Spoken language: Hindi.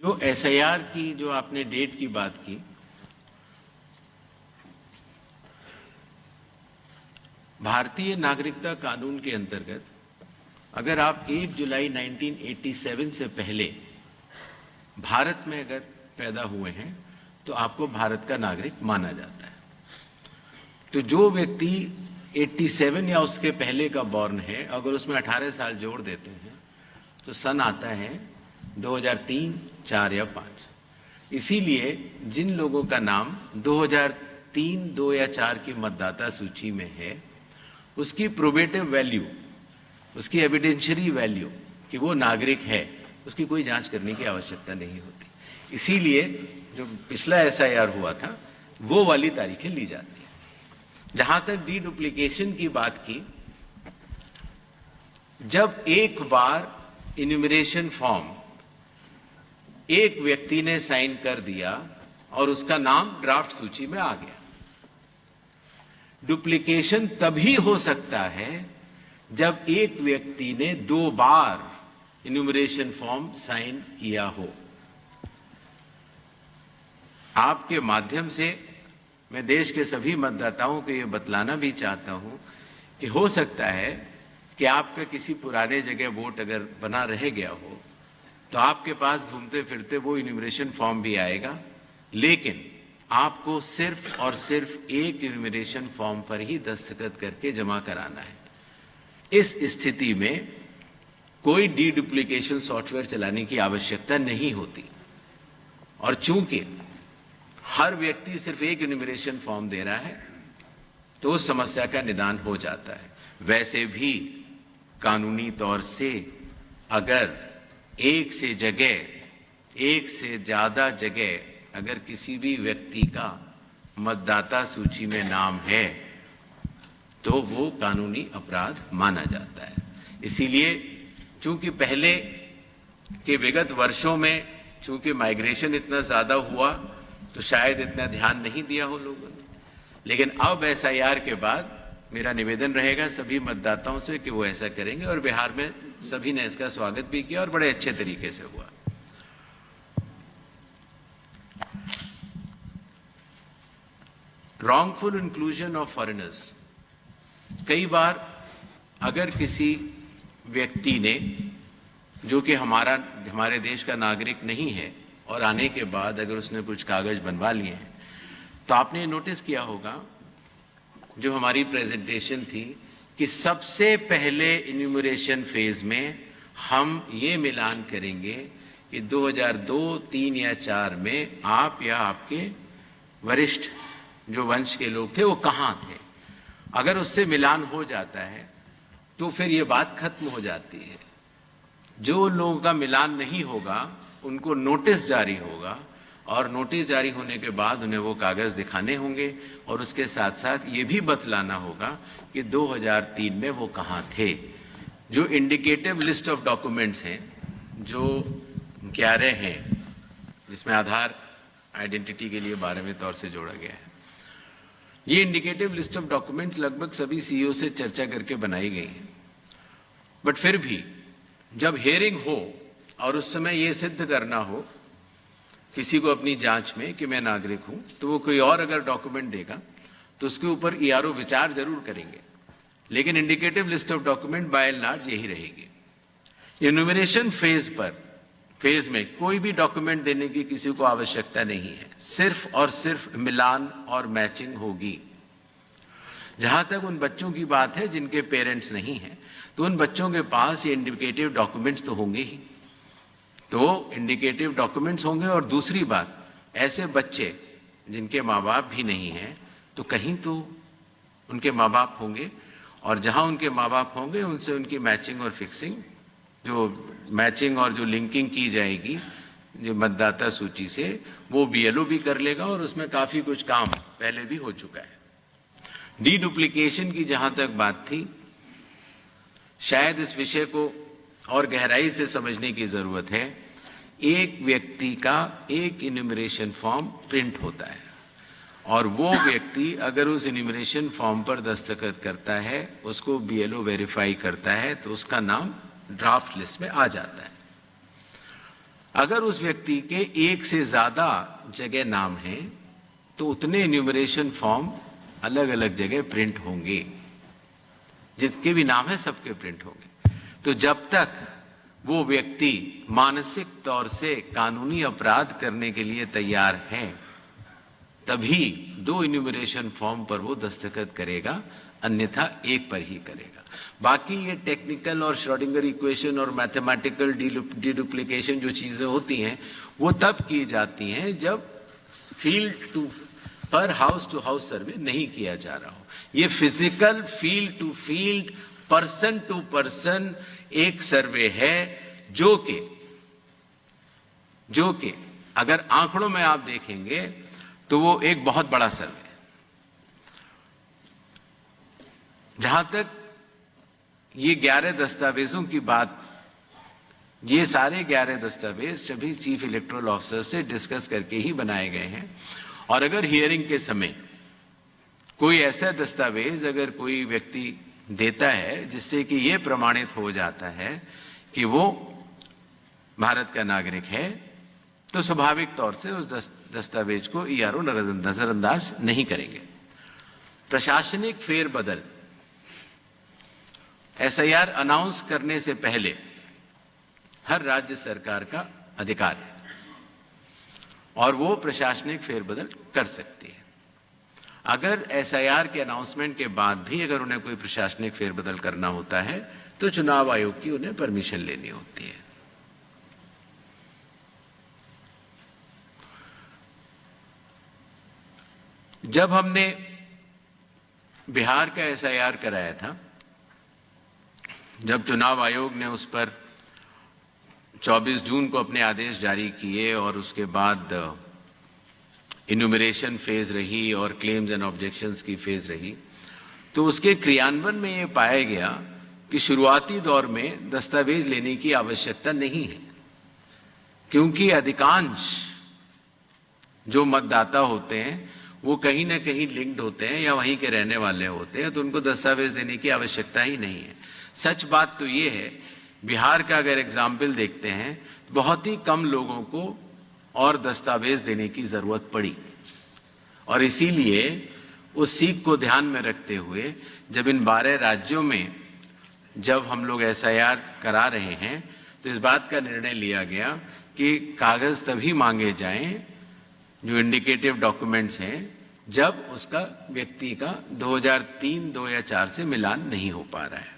जो एसआईआर की जो आपने डेट की बात की, भारतीय नागरिकता कानून के अंतर्गत अगर आप 1 जुलाई 1987 से पहले भारत में अगर पैदा हुए हैं तो आपको भारत का नागरिक माना जाता है। तो जो व्यक्ति 87 या उसके पहले का बॉर्न है, अगर उसमें 18 साल जोड़ देते हैं तो सन आता है 2003, 4 या 5। इसीलिए जिन लोगों का नाम 2003, 2 या 4 की मतदाता सूची में है, उसकी प्रोबेटिव वैल्यू, उसकी एविडेंशियरी वैल्यू कि वो नागरिक है, उसकी कोई जांच करने की आवश्यकता नहीं होती। इसीलिए जो पिछला एसआईआर हुआ था वो वाली तारीखें ली जाती हैं। जहां तक डी डुप्लीकेशन की बात की, जब एक बार इन्यूमरेशन फॉर्म एक व्यक्ति ने साइन कर दिया और उसका नाम ड्राफ्ट सूची में आ गया, डुप्लीकेशन तभी हो सकता है जब एक व्यक्ति ने 2 बार इन्यूमरेशन फॉर्म साइन किया हो। आपके माध्यम से मैं देश के सभी मतदाताओं को यह बतलाना भी चाहता हूं कि हो सकता है कि आपका किसी पुराने जगह वोट अगर बना रह गया हो तो आपके पास घूमते फिरते वो इन्यूमरेशन फॉर्म भी आएगा, लेकिन आपको सिर्फ और सिर्फ एक इन्यूमरेशन फॉर्म पर ही दस्तखत करके जमा कराना है। इस स्थिति में कोई डी डुप्लीकेशन सॉफ्टवेयर चलाने की आवश्यकता नहीं होती, और चूंकि हर व्यक्ति सिर्फ एक इन्यूमरेशन फॉर्म दे रहा है तो उस समस्या का निदान हो जाता है। वैसे भी कानूनी तौर से अगर एक से ज्यादा जगह अगर किसी भी व्यक्ति का मतदाता सूची में नाम है तो वो कानूनी अपराध माना जाता है। इसीलिए चूंकि पहले के विगत वर्षों में चूंकि माइग्रेशन इतना ज्यादा हुआ तो शायद इतना ध्यान नहीं दिया हो लोगों ने, लेकिन अब एसआईआर के बाद मेरा निवेदन रहेगा सभी मतदाताओं से कि वो ऐसा करेंगे, और बिहार में सभी ने इसका स्वागत भी किया और बड़े अच्छे तरीके से हुआ। रॉन्गफुल इंक्लूजन ऑफ फॉरेनर्स, कई बार अगर किसी व्यक्ति ने जो कि हमारे देश का नागरिक नहीं है और आने के बाद अगर उसने कुछ कागज बनवा लिए हैं तो आपने नोटिस किया होगा जो हमारी प्रेजेंटेशन थी कि सबसे पहले इन्यूमरेशन फेज में हम ये मिलान करेंगे कि 2002, 3 या 4 में आप या आपके वरिष्ठ जो वंश के लोग थे वो कहाँ थे। अगर उससे मिलान हो जाता है तो फिर ये बात खत्म हो जाती है। जो लोगों का मिलान नहीं होगा उनको नोटिस जारी होगा, और नोटिस जारी होने के बाद उन्हें वो कागज दिखाने होंगे, और उसके साथ साथ ये भी बतलाना होगा कि 2003 में वो कहाँ थे। जो इंडिकेटिव लिस्ट ऑफ डॉक्यूमेंट्स हैं, जो 11 हैं, जिसमें आधार आइडेंटिटी के लिए 12वें तौर से जोड़ा गया है, ये इंडिकेटिव लिस्ट ऑफ डॉक्यूमेंट्स लगभग सभी सीईओ से चर्चा करके बनाई गई हैं। बट फिर भी जब हियरिंग हो और उस समय ये सिद्ध करना हो किसी को अपनी जांच में कि मैं नागरिक हूं, तो वो कोई और अगर डॉक्यूमेंट देगा तो उसके ऊपर ईआरओ विचार जरूर करेंगे, लेकिन indicative list of document bye and large यही रहेगी। इन्यूमरेशन फेज में कोई भी डॉक्यूमेंट देने की किसी को आवश्यकता नहीं है, सिर्फ और सिर्फ मिलान और मैचिंग होगी। जहां तक उन बच्चों की बात है जिनके पेरेंट्स नहीं हैं, तो उन बच्चों के पास ये इंडिकेटिव डॉक्यूमेंट्स तो होंगे ही, तो इंडिकेटिव डॉक्यूमेंट्स होंगे। और दूसरी बात, ऐसे बच्चे जिनके माँ बाप भी नहीं हैं तो कहीं तो उनके माँ बाप होंगे, और जहां उनके माँ बाप होंगे उनसे उनकी मैचिंग और फिक्सिंग, जो मैचिंग और जो लिंकिंग की जाएगी जो मतदाता सूची से, वो बीएलओ भी कर लेगा, और उसमें काफी कुछ काम पहले भी हो चुका है। डी डुप्लीकेशन की जहां तक बात थी, शायद इस विषय को और गहराई से समझने की जरूरत है। एक व्यक्ति का एक इन्यूमरेशन फॉर्म प्रिंट होता है, और वो व्यक्ति अगर उस इन्यूमरेशन फॉर्म पर दस्तखत करता है, उसको बीएलओ वेरीफाई करता है, तो उसका नाम ड्राफ्ट लिस्ट में आ जाता है। अगर उस व्यक्ति के एक से ज्यादा जगह नाम है तो उतने इन्यूमरेशन फॉर्म अलग अलग जगह प्रिंट होंगे, जितके भी नाम है सबके प्रिंट होंगे। तो जब तक वो व्यक्ति मानसिक तौर से कानूनी अपराध करने के लिए तैयार है, तभी 2 इन्यूमरेशन फॉर्म पर वो दस्तखत करेगा, अन्यथा एक पर ही करेगा। बाकी ये टेक्निकल और श्रोडिंगर इक्वेशन और मैथमेटिकल डिडुप्लीकेशन जो चीजें होती हैं वो तब की जाती हैं जब फील्ड टू पर हाउस टू हाउस सर्वे नहीं किया जा रहा हो। ये physical field to field, person to person एक सर्वे है जो कि अगर आंकड़ों में आप देखेंगे तो वो एक बहुत बड़ा सर्वे है। जहां तक ये 11 दस्तावेजों की बात, ये सारे 11 दस्तावेज सभी चीफ इलेक्टोरल ऑफिसर से डिस्कस करके ही बनाए गए हैं। और अगर हियरिंग के समय कोई ऐसा दस्तावेज अगर कोई व्यक्ति देता है जिससे कि ये प्रमाणित हो जाता है कि वो भारत का नागरिक है, तो स्वाभाविक तौर से उस दस्तावेज को ईआरओ नजरअंदाज नहीं करेंगे। प्रशासनिक फेरबदल एसआईआर अनाउंस करने से पहले हर राज्य सरकार का अधिकार है और वो प्रशासनिक फेरबदल कर सकती है। अगर एसआईआर के अनाउंसमेंट के बाद भी अगर उन्हें कोई प्रशासनिक फेरबदल करना होता है तो चुनाव आयोग की उन्हें परमिशन लेनी होती है। जब हमने बिहार का एसआईआर कराया था, जब चुनाव आयोग ने उस पर 24 जून को अपने आदेश जारी किए और उसके बाद इन्यूमरेशन फेज रही और क्लेम्स एंड ऑब्जेक्शंस की फेज रही, तो उसके क्रियान्वयन में ये पाया गया कि शुरुआती दौर में दस्तावेज लेने की आवश्यकता नहीं है, क्योंकि अधिकांश जो मतदाता होते हैं वो कहीं ना कहीं लिंक्ड होते हैं या वहीं के रहने वाले होते हैं, तो उनको दस्तावेज देने की आवश्यकता ही नहीं है। सच बात तो ये है, बिहार का अगर एग्जाम्पल देखते हैं, बहुत ही कम लोगों को और दस्तावेज देने की जरूरत पड़ी और इसीलिए उस सीख को ध्यान में रखते हुए जब इन 12 राज्यों में जब हम लोग एसआईआर करा रहे हैं तो इस बात का निर्णय लिया गया कि कागज तभी मांगे जाएं जो इंडिकेटिव डॉक्यूमेंट्स हैं जब उसका व्यक्ति का 2003-2004 से मिलान नहीं हो पा रहा है।